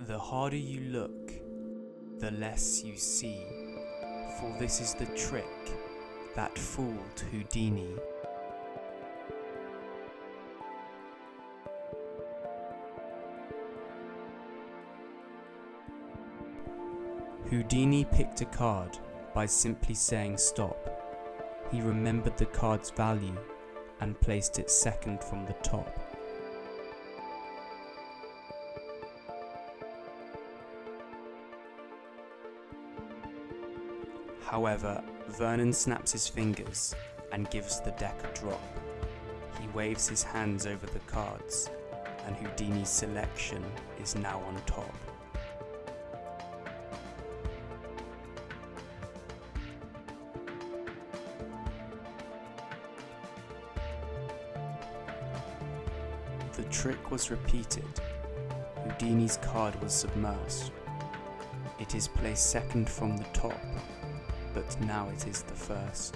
The harder you look, the less you see, for this is the trick that fooled Houdini. Houdini picked a card by simply saying stop. He remembered the card's value and placed it second from the top. However, Vernon snaps his fingers and gives the deck a drop. He waves his hands over the cards, and Houdini's selection is now on top. The trick was repeated. Houdini's card was submersed. It is placed second from the top, but now it is the first.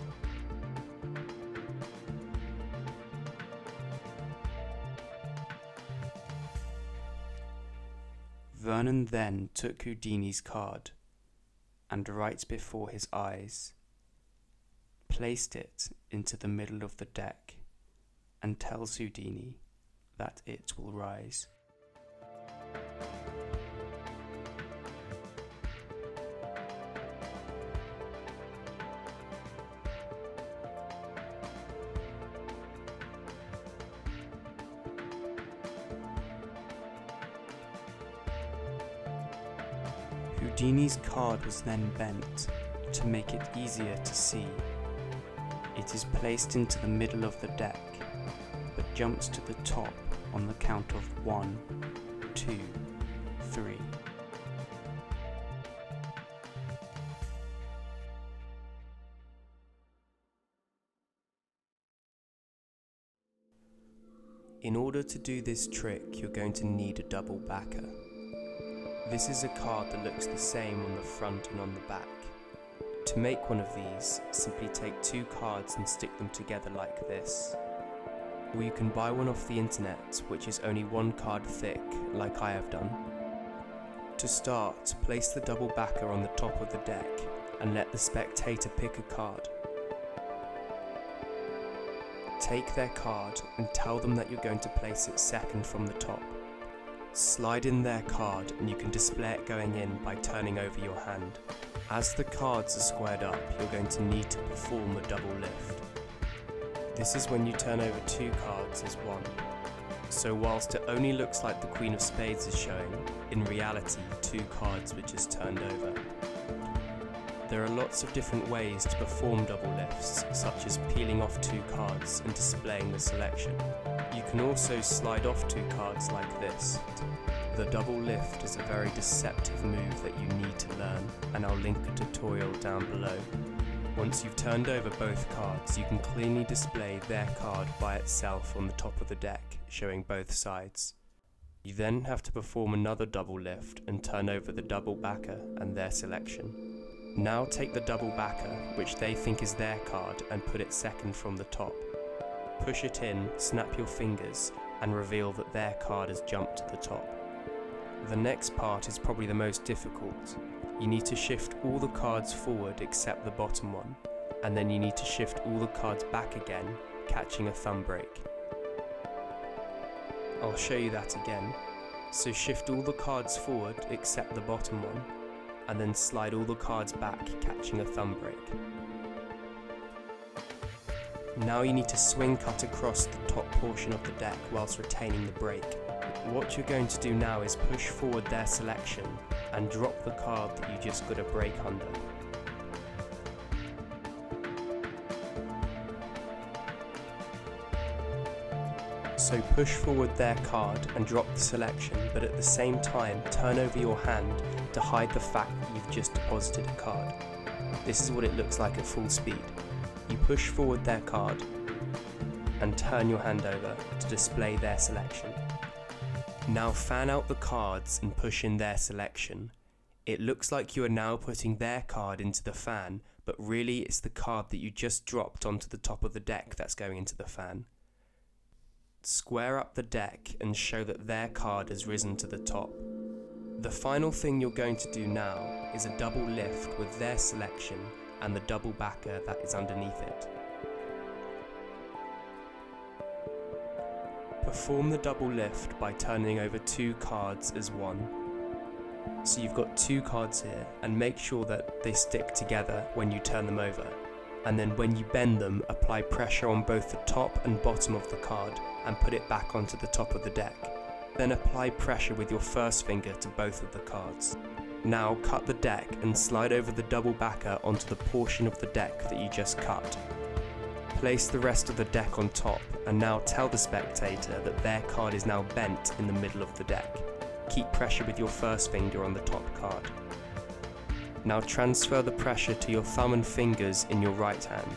Vernon then took Houdini's card and right before his eyes placed it into the middle of the deck and tells Houdini that it will rise. Houdini's card was then bent to make it easier to see. It is placed into the middle of the deck, but jumps to the top on the count of 1, 2, 3. In order to do this trick, you're going to need a double backer. This is a card that looks the same on the front and on the back. To make one of these, simply take 2 cards and stick them together like this. Or you can buy one off the internet, which is only 1 card thick, like I have done. To start, place the double backer on the top of the deck and let the spectator pick a card. Take their card and tell them that you're going to place it second from the top. Slide in their card and you can display it going in by turning over your hand. As the cards are squared up, you're going to need to perform a double lift. This is when you turn over 2 cards as 1. So whilst it only looks like the Queen of Spades is showing, in reality 2 cards were just turned over. There are lots of different ways to perform double lifts, such as peeling off 2 cards and displaying the selection. You can also slide off 2 cards like this. The double lift is a very deceptive move that you need to learn, and I'll link a tutorial down below. Once you've turned over both cards, you can cleanly display their card by itself on the top of the deck, showing both sides. You then have to perform another double lift and turn over the double backer and their selection. Now take the double backer, which they think is their card, and put it second from the top. Push it in, snap your fingers, and reveal that their card has jumped to the top. The next part is probably the most difficult. You need to shift all the cards forward except the bottom one, and then you need to shift all the cards back again, catching a thumb break. I'll show you that again. So shift all the cards forward except the bottom one, and then slide all the cards back, catching a thumb break. Now you need to swing cut across the top portion of the deck whilst retaining the break. What you're going to do now is push forward their selection and drop the card that you just got a break under. So push forward their card and drop the selection, but at the same time turn over your hand to hide the fact that you've just deposited a card. This is what it looks like at full speed. You push forward their card and turn your hand over to display their selection. Now fan out the cards and push in their selection. It looks like you are now putting their card into the fan, but really it's the card that you just dropped onto the top of the deck that's going into the fan. Square up the deck and show that their card has risen to the top. The final thing you're going to do now is a double lift with their selection and the double backer that is underneath it. Perform the double lift by turning over 2 cards as one. So you've got 2 cards here, and make sure that they stick together when you turn them over. And then when you bend them, apply pressure on both the top and bottom of the card and put it back onto the top of the deck. Then apply pressure with your first finger to both of the cards. Now cut the deck and slide over the double backer onto the portion of the deck that you just cut. Place the rest of the deck on top, and now tell the spectator that their card is now bent in the middle of the deck. Keep pressure with your first finger on the top card. Now transfer the pressure to your thumb and fingers in your right hand.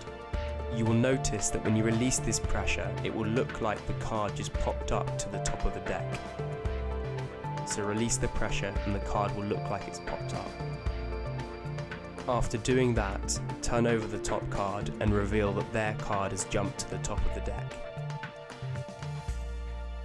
You will notice that when you release this pressure, it will look like the card just popped up to the top of the deck. So release the pressure and the card will look like it's popped up. After doing that, turn over the top card and reveal that their card has jumped to the top of the deck.